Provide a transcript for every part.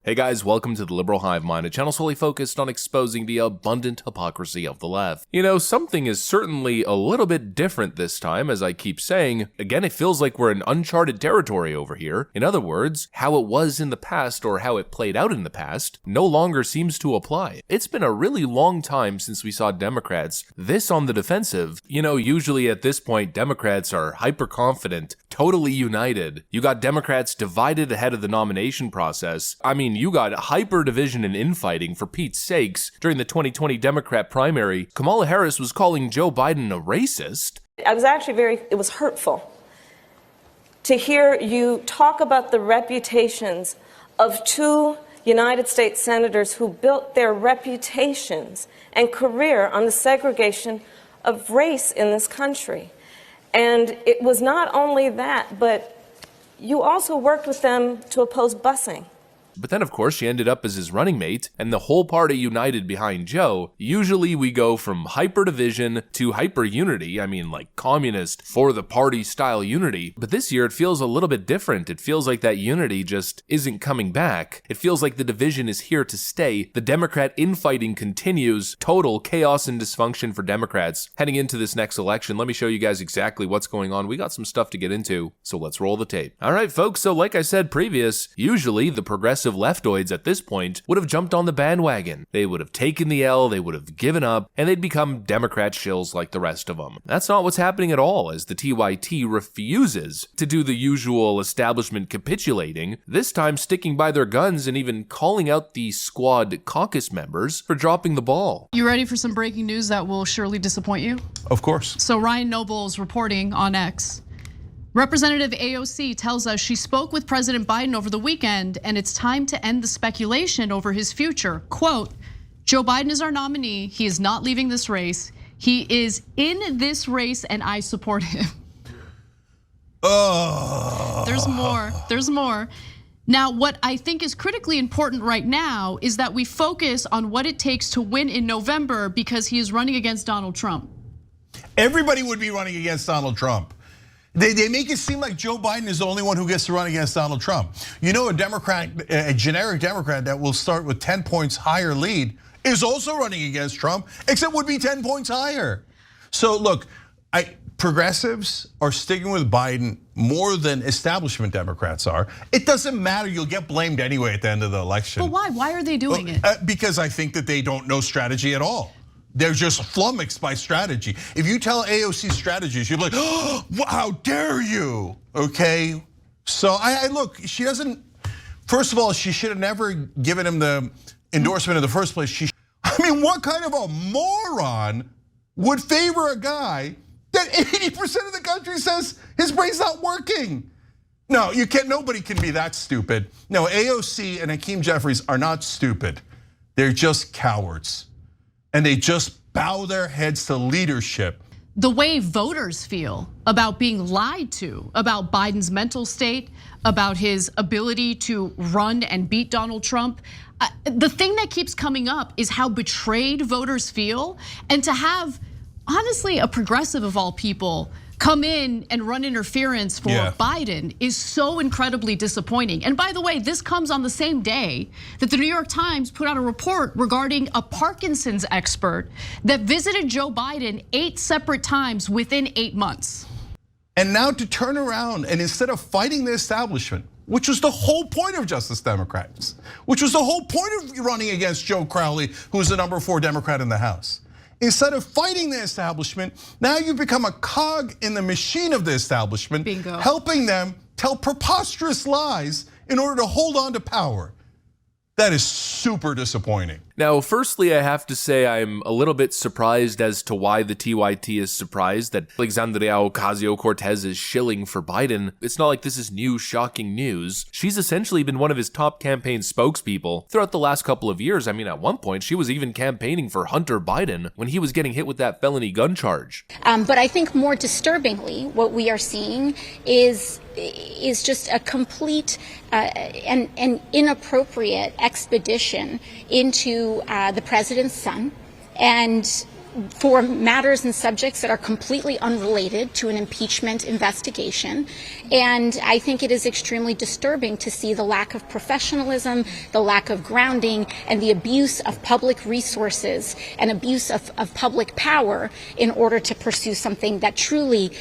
Hey guys, welcome to the Liberal Hive Mind, a channel solely focused on exposing the abundant hypocrisy of the left. You know, something is certainly a little bit different this time, as I keep saying. Again, it feels like we're in uncharted territory over here. In other words, how it was in the past or how it played out in the past no longer seems to apply. It's been a really long time since we saw Democrats this on the defensive. You know, usually at this point, Democrats are hyper-confident, totally united. You got Democrats divided ahead of the nomination process. I mean, you got hyper division and infighting, for Pete's sakes. During the 2020 Democrat primary, Kamala Harris was calling Joe Biden a racist. I was actually it was hurtful to hear you talk about the reputations of two United States senators who built their reputations and career on the segregation of race in this country. And it was not only that, but you also worked with them to oppose busing. But then, of course, she ended up as his running mate, and the whole party united behind Joe. Usually we go from hyper-division to hyper-unity, I mean like communist for the party style unity. But this year it feels a little bit different. It feels like that unity just isn't coming back. It feels like the division is here to stay. The Democrat infighting continues. Total chaos and dysfunction for Democrats. Heading into this next election, let me show you guys exactly what's going on. We got some stuff to get into, so let's roll the tape. Alright folks, so like I said previous, usually the progressive leftoids at this point would have jumped on the bandwagon. They would have taken the L, they would have given up, and they'd become Democrat shills like the rest of them. That's not what's happening at all, as the TYT refuses to do the usual establishment capitulating, this time sticking by their guns and even calling out the squad caucus members for dropping the ball. You ready for some breaking news that will surely disappoint you? Of course. So Ryan Noble's reporting on X. Representative AOC tells us she spoke with President Biden over the weekend and it's time to end the speculation over his future. Quote, Joe Biden is our nominee. He is not leaving this race. He is in this race and I support him. There's more. Now, what I think is critically important right now is that we focus on what it takes to win in November because he is running against Donald Trump. Everybody would be running against Donald Trump. They make it seem like Joe Biden is the only one who gets to run against Donald Trump. You know, a Democrat, a generic Democrat that will start with 10 points higher lead is also running against Trump, except would be 10 points higher. So look, progressives are sticking with Biden more than establishment Democrats are. It doesn't matter, you'll get blamed anyway at the end of the election. But why? Why are they doing it? Because I think that they don't know strategy at all. They're just flummoxed by strategy. If you tell AOC strategies, you'll be like, oh, how dare you, okay? So I look, she doesn't, first of all, she should have never given him the endorsement in the first place. I mean, what kind of a moron would favor a guy that 80% of the country says his brain's not working? No, you can't, nobody can be that stupid. No, AOC and Hakeem Jeffries are not stupid. They're just cowards. And they just bow their heads to leadership. The way voters feel about being lied to, about Biden's mental state, about his ability to run and beat Donald Trump. The thing that keeps coming up is how betrayed voters feel, and to have, honestly, a progressive of all people come in and run interference for Biden is so incredibly disappointing. And by the way, this comes on the same day that the New York Times put out a report regarding a Parkinson's expert that visited Joe Biden 8 separate times within 8 months. And now to turn around and instead of fighting the establishment, which was the whole point of Justice Democrats, which was the whole point of running against Joe Crowley, who was the number 4 Democrat in the House. Instead of fighting the establishment, now you've become a cog in the machine of the establishment, Bingo. Helping them tell preposterous lies in order to hold on to power. That is super disappointing. Now, firstly, I have to say I'm a little bit surprised as to why the TYT is surprised that Alexandria Ocasio-Cortez is shilling for Biden. It's not like this is new, shocking news. She's essentially been one of his top campaign spokespeople throughout the last couple of years. I mean, at one point, she was even campaigning for Hunter Biden when he was getting hit with that felony gun charge. But I think more disturbingly, what we are seeing is just a complete and inappropriate expedition into the president's son, and for matters and subjects that are completely unrelated to an impeachment investigation. And I think it is extremely disturbing to see the lack of professionalism, the lack of grounding, and the abuse of public resources and abuse of public power in order to pursue something that truly,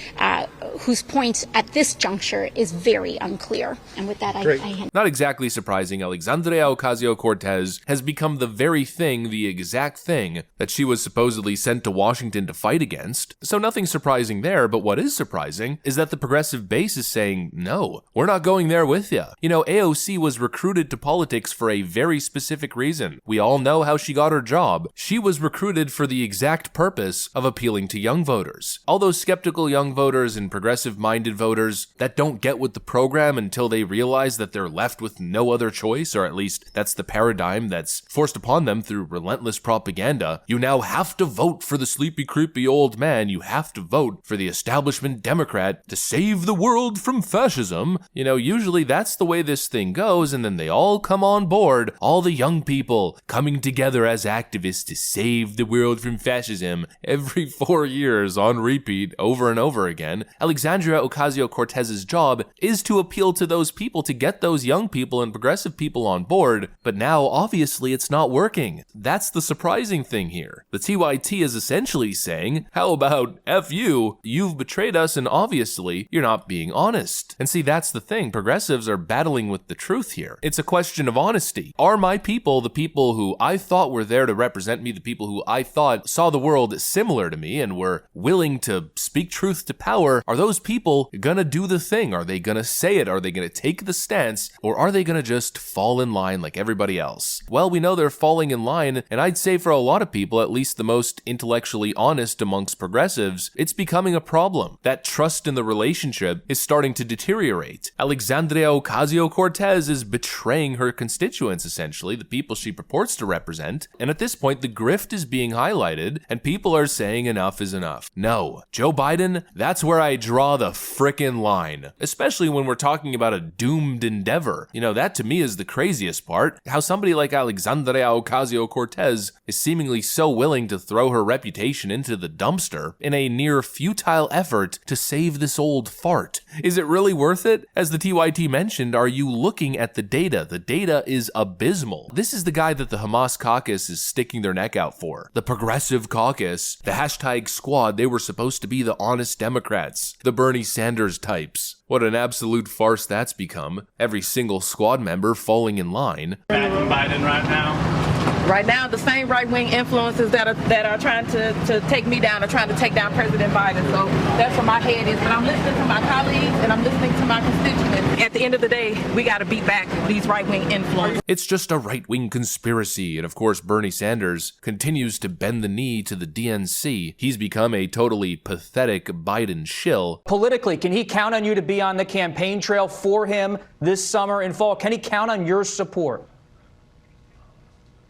whose point at this juncture is very unclear. And with that, I hand. Not exactly surprising, Alexandria Ocasio-Cortez has become the very thing, the exact thing, that she was supposedly sent to Washington to fight against. So nothing surprising there, but what is surprising is that the progressive base is saying, no, we're not going there with you. You know, AOC was recruited to politics for a very specific reason. We all know how she got her job. She was recruited for the exact purpose of appealing to young voters. All those skeptical young voters and progressive-minded voters that don't get with the program until they realize that they're left with no other choice, or at least that's the paradigm that's forced upon them through relentless propaganda. You now have to vote for the sleepy, creepy old man. You have to vote for the establishment Democrat to save the world from fascism. You know, usually that's the way this thing goes, and then they all come on board, all the young people coming together as activists to save the world from fascism every 4 years on repeat over and over again. Alexandria Ocasio-Cortez's job is to appeal to those people, to get those young people and progressive people on board, but now obviously it's not working. That's the surprising thing here. The TYT is essentially saying, how about F you, you've betrayed us and obviously you're not being honest. And see, that's the thing, progressives are battling with the truth here. It's a question of honesty. Are my people, the people who I thought were there to represent me, the people who I thought saw the world similar to me and were willing to speak truth to power, are those people gonna do the thing? Are they gonna say it? Are they gonna take the stance? Or are they gonna just fall in line like everybody else? Well, we know they're falling in line, and I'd say for a lot of people, at least the most intellectually honest amongst progressives, it's becoming a problem. That trust in the relationship is starting to deteriorate. Alexandria Ocasio-Cortez is betraying her constituents, essentially, the people she purports to represent, and at this point, the grift is being highlighted, and people are saying enough is enough. No, Joe Biden, that's where I draw the frickin' line, especially when we're talking about a doomed endeavor. You know, that to me is the craziest part, how somebody like Alexandria Ocasio-Cortez is seemingly so willing to throw her reputation into the dumpster in a near futile effort to save this old fart. Is it really worth it? As the TYT mentioned, are you looking at the data? The data is abysmal. This is the guy that the Hamas caucus is sticking their neck out for. The progressive caucus, the hashtag squad, they were supposed to be the honest Democrats, the Bernie Sanders types. What an absolute farce that's become. Every single squad member falling in line. Biden right now. Right now, the same right-wing influences that are trying to take me down are trying to take down President Biden. So that's where my head is. But I'm listening to my colleagues and I'm listening to my constituents. At the end of the day, we got to beat back these right-wing influences. It's just a right-wing conspiracy. And of course, Bernie Sanders continues to bend the knee to the DNC. He's become a totally pathetic Biden shill. Politically, can he count on you to be on the campaign trail for him this summer and fall? Can he count on your support?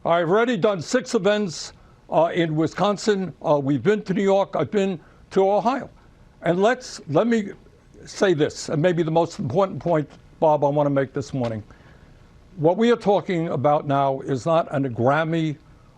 I've already done 6 events in Wisconsin. We've been to New York. I've been to Ohio. And let me say this, and maybe the most important point, Bob, I want to make this morning. What we are talking about now is not a Grammy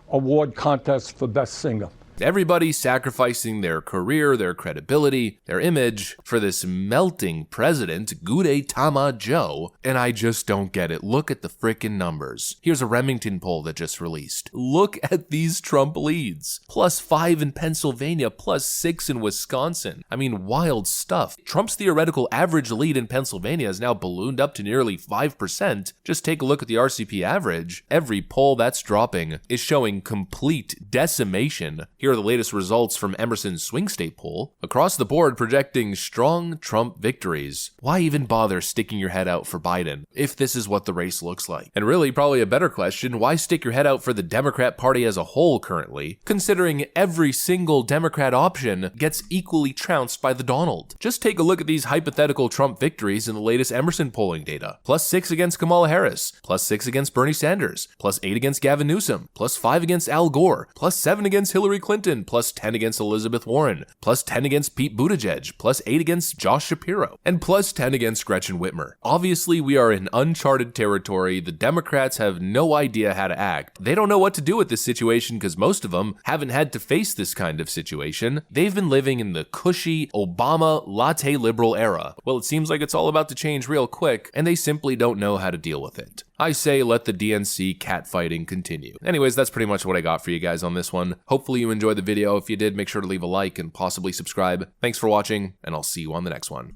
Award contest for Best Singer. Everybody sacrificing their career, their credibility, their image for this melting president, Gudetama Joe, and I just don't get it. Look at the frickin' numbers. Here's a Remington poll that just released. Look at these Trump leads. +5 in Pennsylvania, +6 in Wisconsin. I mean, wild stuff. Trump's theoretical average lead in Pennsylvania has now ballooned up to nearly 5%. Just take a look at the RCP average. Every poll that's dropping is showing complete decimation. Here are the latest results from Emerson's swing state poll. Across the board, projecting strong Trump victories. Why even bother sticking your head out for Biden if this is what the race looks like? And really, probably a better question, why stick your head out for the Democrat Party as a whole currently, considering every single Democrat option gets equally trounced by the Donald? Just take a look at these hypothetical Trump victories in the latest Emerson polling data. +6 against Kamala Harris, +6 against Bernie Sanders, +8 against Gavin Newsom, +5 against Al Gore, +7 against Hillary Clinton, Clinton, plus 10 against Elizabeth Warren, plus 10 against Pete Buttigieg, plus 8 against Josh Shapiro, and plus 10 against Gretchen Whitmer. Obviously, we are in uncharted territory. The Democrats have no idea how to act. They don't know what to do with this situation because most of them haven't had to face this kind of situation. They've been living in the cushy Obama latte liberal era. Well, it seems like it's all about to change real quick, and they simply don't know how to deal with it. I say let the DNC catfighting continue. Anyways, that's pretty much what I got for you guys on this one. Hopefully you enjoyed the video. If you did, make sure to leave a like and possibly subscribe. Thanks for watching, and I'll see you on the next one.